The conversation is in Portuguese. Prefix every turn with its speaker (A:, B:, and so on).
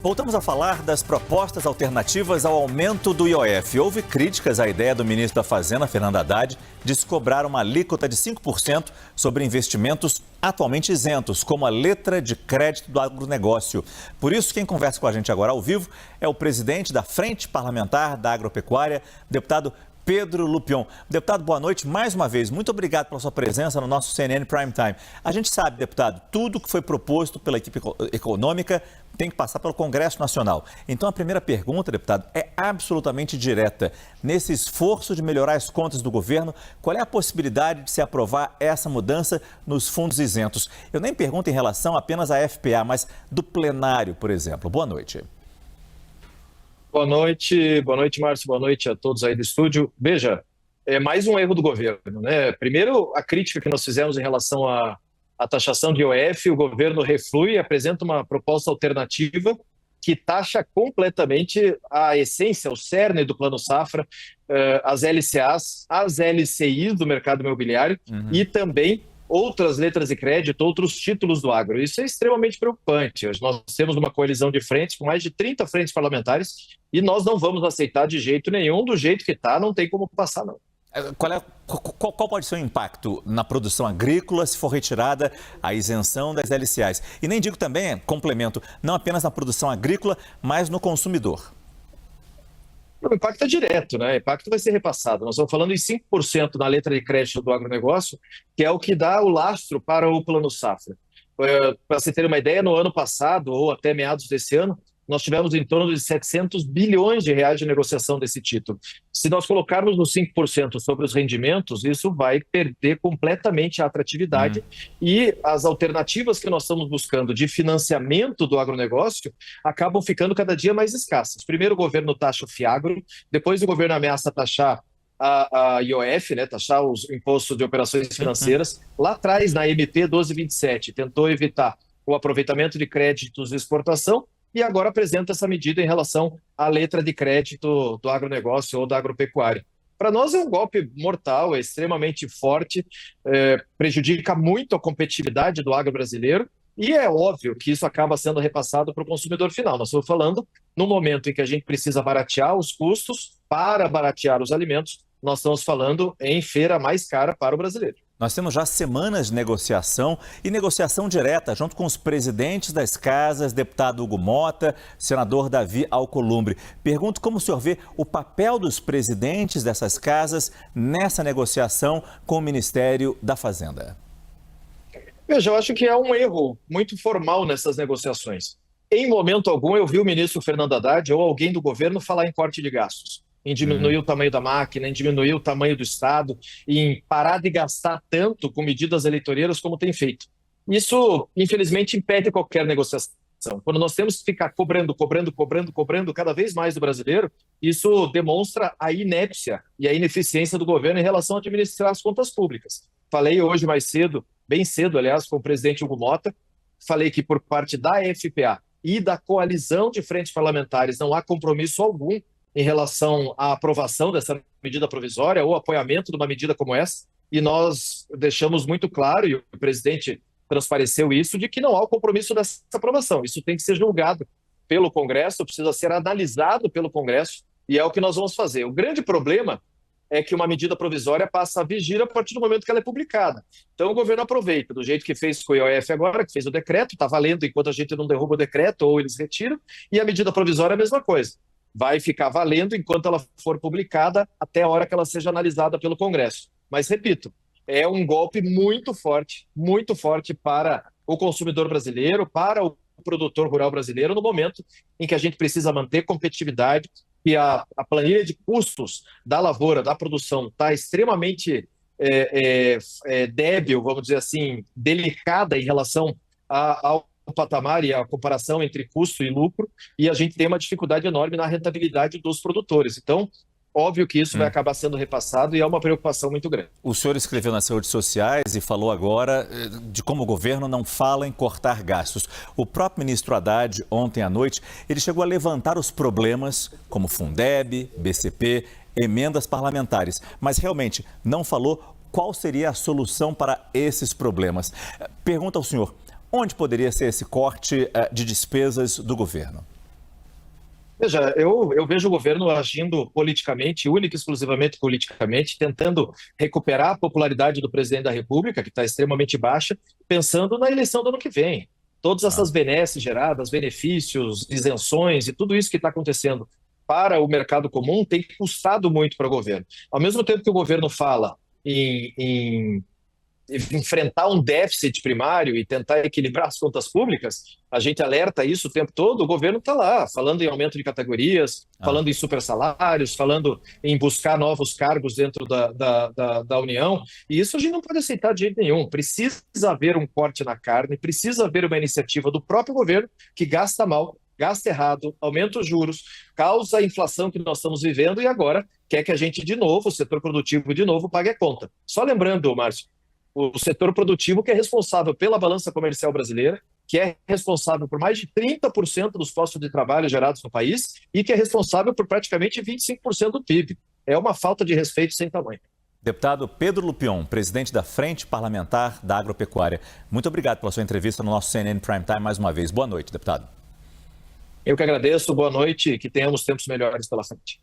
A: Voltamos a falar das propostas alternativas ao aumento do IOF. Houve críticas à ideia do ministro da Fazenda, Fernando Haddad, de se cobrar uma alíquota de 5% sobre investimentos atualmente isentos, como a letra de crédito do agronegócio. Por isso, quem conversa com a gente agora ao vivo é o presidente da Frente Parlamentar da Agropecuária, deputado Pedro Lupion. Deputado, boa noite. Mais uma vez, muito obrigado pela sua presença no nosso CNN Prime Time. A gente sabe, deputado, tudo que foi proposto pela equipe econômica tem que passar pelo Congresso Nacional. Então, a primeira pergunta, deputado, é absolutamente direta. Nesse esforço de melhorar as contas do governo, qual é a possibilidade de se aprovar essa mudança nos fundos isentos? Eu nem pergunto em relação apenas à FPA, mas do plenário, por exemplo. Boa noite.
B: Boa noite, Márcio, boa noite a todos aí do estúdio. Veja, é mais um erro do governo, né? Primeiro, a crítica que nós fizemos em relação à taxação de IOF, o governo reflui e apresenta uma proposta alternativa que taxa completamente a essência, o cerne do Plano Safra, as LCAs, as LCIs do mercado imobiliário e também outras letras de crédito, outros títulos do agro. Isso é extremamente preocupante. Nós temos uma coalizão de frentes com mais de 30 frentes parlamentares e nós não vamos aceitar de jeito nenhum, do jeito que está, não tem como passar, não.
A: Qual pode ser o impacto na produção agrícola se for retirada a isenção das LCAs? E nem digo também, complemento, não apenas na produção agrícola, mas no consumidor.
B: O impacto é direto, né? O impacto vai ser repassado. Nós estamos falando em 5% na letra de crédito do agronegócio, que é o que dá o lastro para o Plano Safra. Para você ter uma ideia, no ano passado, ou até meados desse ano, nós tivemos em torno de 700 bilhões de reais de negociação desse título. Se nós colocarmos nos 5% sobre os rendimentos, isso vai perder completamente a atratividade e as alternativas que nós estamos buscando de financiamento do agronegócio acabam ficando cada dia mais escassas. Primeiro o governo taxa o FIAGRO, depois o governo ameaça taxar a IOF, né, taxar os impostos de operações financeiras. Lá atrás, na MP 1227, tentou evitar o aproveitamento de créditos de exportação, e agora apresenta essa medida em relação à letra de crédito do agronegócio ou da agropecuária. Para nós é um golpe mortal, é extremamente forte, prejudica muito a competitividade do agro brasileiro e é óbvio que isso acaba sendo repassado para o consumidor final. Nós estamos falando no momento em que a gente precisa baratear os custos para baratear os alimentos, nós estamos falando em feira mais cara para o brasileiro.
A: Nós temos já semanas de negociação e negociação direta junto com os presidentes das casas, deputado Hugo Mota, senador Davi Alcolumbre. Pergunto como o senhor vê o papel dos presidentes dessas casas nessa negociação com o Ministério da Fazenda.
B: Veja, eu acho que é um erro muito formal nessas negociações. Em momento algum eu vi o ministro Fernando Haddad ou alguém do governo falar em corte de gastos, em diminuir o tamanho da máquina, em diminuir o tamanho do Estado, em parar de gastar tanto com medidas eleitoreiras como tem feito. Isso, infelizmente, impede qualquer negociação. Quando nós temos que ficar cobrando cada vez mais do brasileiro, isso demonstra a inépcia e a ineficiência do governo em relação a administrar as contas públicas. Falei hoje mais cedo, bem cedo, aliás, com o presidente Hugo Mota, falei que por parte da FPA e da coalizão de frentes parlamentares não há compromisso algum em relação à aprovação dessa medida provisória ou apoiamento de uma medida como essa, e nós deixamos muito claro, e o presidente transpareceu isso, de que não há o compromisso dessa aprovação. Isso tem que ser julgado pelo Congresso, precisa ser analisado pelo Congresso, e é o que nós vamos fazer. O grande problema é que uma medida provisória passa a vigir a partir do momento que ela é publicada. Então o governo aproveita, do jeito que fez com o IOF agora, que fez o decreto, está valendo enquanto a gente não derruba o decreto ou eles retiram, e a medida provisória é a mesma coisa. Vai ficar valendo enquanto ela for publicada até a hora que ela seja analisada pelo Congresso. Mas, repito, é um golpe muito forte para o consumidor brasileiro, para o produtor rural brasileiro, no momento em que a gente precisa manter competitividade e a planilha de custos da lavoura, da produção, está extremamente débil, vamos dizer assim, delicada em relação ao patamar e a comparação entre custo e lucro, e a gente tem uma dificuldade enorme na rentabilidade dos produtores. Então, óbvio que isso vai acabar sendo repassado e é uma preocupação muito grande.
A: O senhor escreveu nas redes sociais e falou agora de como o governo não fala em cortar gastos. O próprio ministro Haddad, ontem à noite, ele chegou a levantar os problemas como Fundeb, BCP, emendas parlamentares, mas realmente não falou qual seria a solução para esses problemas. Pergunta ao senhor, onde poderia ser esse corte de despesas do governo?
B: Veja, eu vejo o governo agindo politicamente, única e exclusivamente politicamente, tentando recuperar a popularidade do presidente da República, que está extremamente baixa, pensando na eleição do ano que vem. Todas essas
A: Ah,
B: benesses geradas, benefícios, isenções e tudo isso que está acontecendo para o mercado comum tem custado muito para o governo. Ao mesmo tempo que o governo fala em enfrentar um déficit primário e tentar equilibrar as contas públicas, a gente alerta isso o tempo todo, o governo está lá, falando em aumento de categorias,
A: ah.
B: falando em supersalários, falando em buscar novos cargos dentro da União, e isso a gente não pode aceitar de jeito nenhum. Precisa haver um corte na carne, precisa haver uma iniciativa do próprio governo que gasta mal, gasta errado, aumenta os juros, causa a inflação que nós estamos vivendo e agora quer que a gente, de novo, o setor produtivo, de novo, pague a conta. Só lembrando, Márcio, o setor produtivo que é responsável pela balança comercial brasileira, que é responsável por mais de 30% dos postos de trabalho gerados no país e que é responsável por praticamente 25% do PIB. É uma falta de respeito sem tamanho.
A: Deputado Pedro Lupion, presidente da Frente Parlamentar da Agropecuária. Muito obrigado pela sua entrevista no nosso CNN Prime Time mais uma vez. Boa noite, deputado.
B: Eu que agradeço, boa noite e que tenhamos tempos melhores pela frente.